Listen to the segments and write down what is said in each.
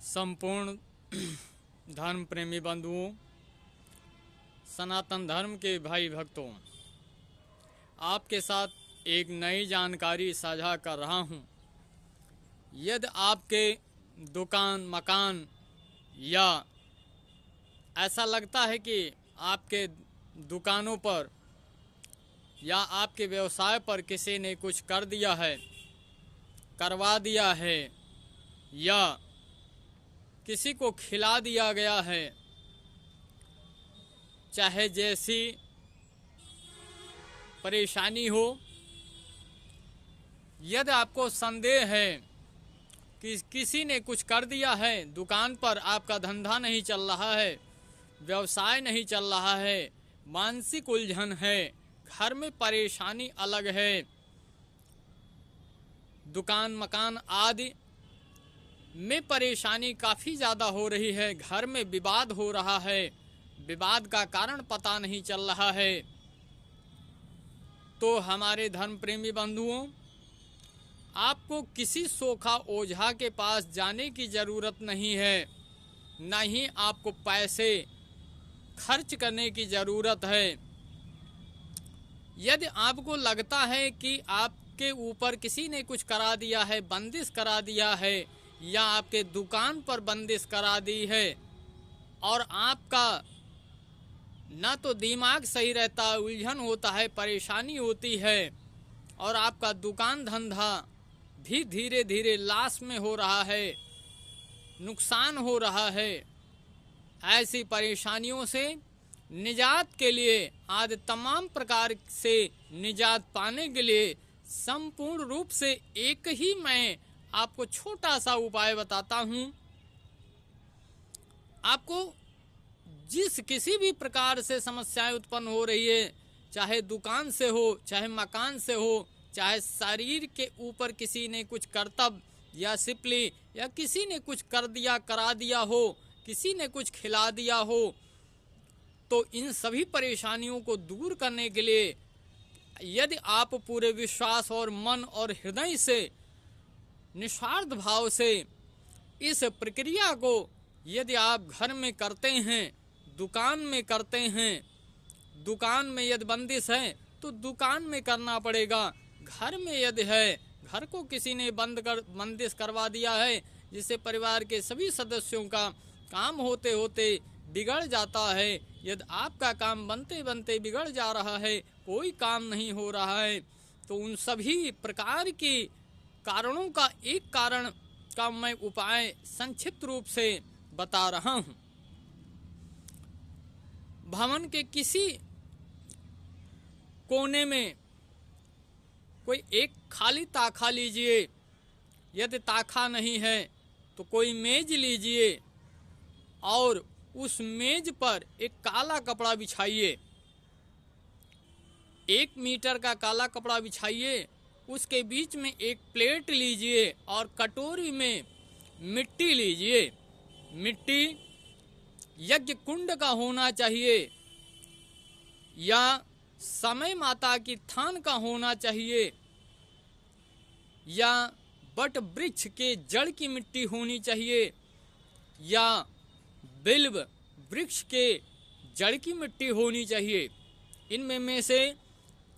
संपूर्ण धर्म प्रेमी बंधुओं, सनातन धर्म के भाई भक्तों, आपके साथ एक नई जानकारी साझा कर रहा हूं। यदि आपके दुकान मकान या ऐसा लगता है कि आपके दुकानों पर या आपके व्यवसाय पर किसी ने कुछ कर दिया है, करवा दिया है या किसी को खिला दिया गया है, चाहे जैसी परेशानी हो, यदि आपको संदेह है कि किसी ने कुछ कर दिया है, दुकान पर आपका धंधा नहीं चल रहा है, व्यवसाय नहीं चल रहा है, मानसिक उलझन है, घर में परेशानी अलग है, दुकान मकान आदि में परेशानी काफ़ी ज़्यादा हो रही है, घर में विवाद हो रहा है, विवाद का कारण पता नहीं चल रहा है, तो हमारे धर्म प्रेमी बंधुओं, आपको किसी सोखा ओझा के पास जाने की ज़रूरत नहीं है, न ही आपको पैसे खर्च करने की ज़रूरत है। यदि आपको लगता है कि आपके ऊपर किसी ने कुछ करा दिया है, बंदिश करा दिया है या आपके दुकान पर बंदिश करा दी है और आपका ना तो दिमाग सही रहता, उलझन होता है, परेशानी होती है और आपका दुकान धंधा भी धीरे धीरे लाश में हो रहा है, नुकसान हो रहा है, ऐसी परेशानियों से निजात के लिए, आज तमाम प्रकार से निजात पाने के लिए संपूर्ण रूप से एक ही मैं आपको छोटा सा उपाय बताता हूं। आपको जिस किसी भी प्रकार से समस्याएं उत्पन्न हो रही है, चाहे दुकान से हो, चाहे मकान से हो, चाहे शरीर के ऊपर किसी ने कुछ करतब या सिपली या किसी ने कुछ कर दिया, करा दिया हो, किसी ने कुछ खिला दिया हो, तो इन सभी परेशानियों को दूर करने के लिए यदि आप पूरे विश्वास और मन और हृदय से निस्वार्थ भाव से इस प्रक्रिया को यदि आप घर में करते हैं, दुकान में करते हैं, दुकान में यदि बंदिश है तो दुकान में करना पड़ेगा, घर में यदि है, घर को किसी ने बंदिश करवा दिया है, जिससे परिवार के सभी सदस्यों का काम होते होते बिगड़ जाता है, यदि आपका काम बनते बनते बिगड़ जा रहा है, कोई काम नहीं हो रहा है, तो उन सभी प्रकार की कारणों का एक कारण का मैं उपाय संक्षिप्त रूप से बता रहा हूं। भवन के किसी कोने में कोई एक खाली ताखा लीजिए, यदि ताखा नहीं है तो कोई मेज लीजिए और उस मेज पर एक काला कपड़ा बिछाइए, 1 मीटर का काला कपड़ा बिछाइए, उसके बीच में एक प्लेट लीजिए और कटोरी में मिट्टी लीजिए। मिट्टी यज्ञ कुंड का होना चाहिए या समय माता की थान का होना चाहिए या बट वृक्ष के जड़ की मिट्टी होनी चाहिए या बिल्व वृक्ष के जड़ की मिट्टी होनी चाहिए। इनमें में से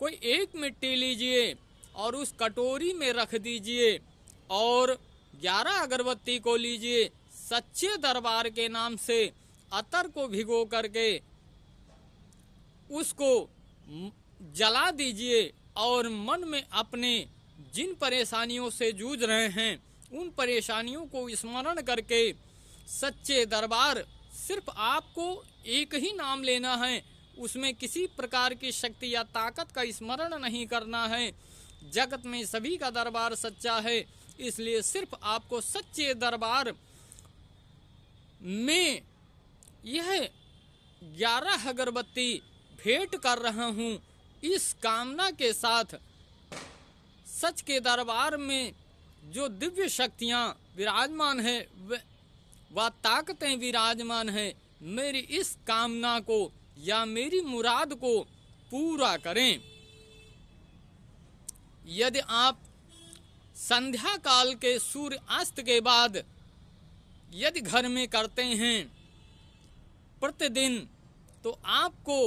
कोई एक मिट्टी लीजिए और उस कटोरी में रख दीजिए और 11 अगरबत्ती को लीजिए, सच्चे दरबार के नाम से अतर को भिगो करके उसको जला दीजिए और मन में अपने जिन परेशानियों से जूझ रहे हैं उन परेशानियों को स्मरण करके सच्चे दरबार, सिर्फ आपको एक ही नाम लेना है, उसमें किसी प्रकार की शक्ति या ताकत का स्मरण नहीं करना है। जगत में सभी का दरबार सच्चा है, इसलिए सिर्फ आपको सच्चे दरबार में यह 11 अगरबत्ती भेंट कर रहा हूँ, इस कामना के साथ सच के दरबार में जो दिव्य शक्तियाँ विराजमान है व ताकतें विराजमान है, मेरी इस कामना को या मेरी मुराद को पूरा करें। यदि आप संध्या काल के सूर्य अस्त के बाद यदि घर में करते हैं प्रतिदिन तो आपको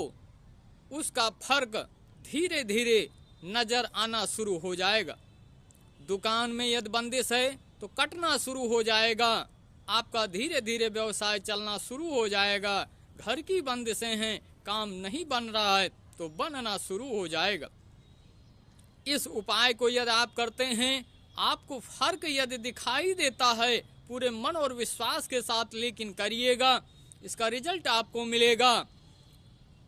उसका फर्क धीरे धीरे नजर आना शुरू हो जाएगा। दुकान में यदि बंदिश है तो कटना शुरू हो जाएगा, आपका धीरे धीरे व्यवसाय चलना शुरू हो जाएगा। घर की बंदिशें हैं, काम नहीं बन रहा है तो बनना शुरू हो जाएगा। इस उपाय को यदि आप करते हैं, आपको फर्क यदि दिखाई देता है, पूरे मन और विश्वास के साथ लेकिन करिएगा, इसका रिजल्ट आपको मिलेगा।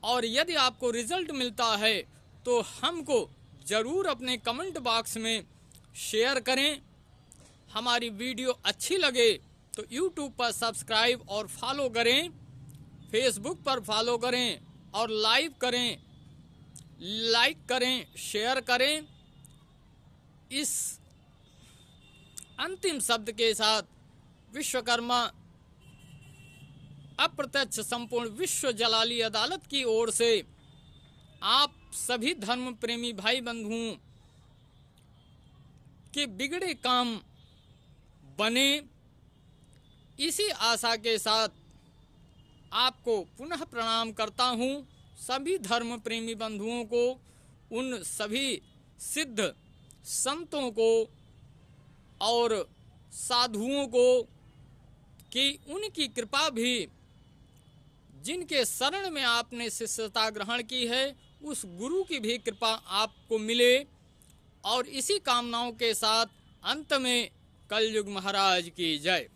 और यदि आपको रिजल्ट मिलता है तो हमको जरूर अपने कमेंट बॉक्स में शेयर करें। हमारी वीडियो अच्छी लगे तो YouTube पर सब्सक्राइब और फॉलो करें, फेसबुक पर फॉलो करें और लाइक करें, शेयर करें। इस अंतिम शब्द के साथ विश्वकर्मा अप्रत्यक्ष संपूर्ण विश्व जलाली अदालत की ओर से आप सभी धर्म प्रेमी भाई बंधुओं के बिगड़े काम बने, इसी आशा के साथ आपको पुनः प्रणाम करता हूँ। सभी धर्म प्रेमी बंधुओं को, उन सभी सिद्ध संतों को और साधुओं को कि उनकी कृपा भी, जिनके शरण में आपने शिष्यता ग्रहण की है, उस गुरु की भी कृपा आपको मिले। और इसी कामनाओं के साथ अंत में कलयुग महाराज की जय।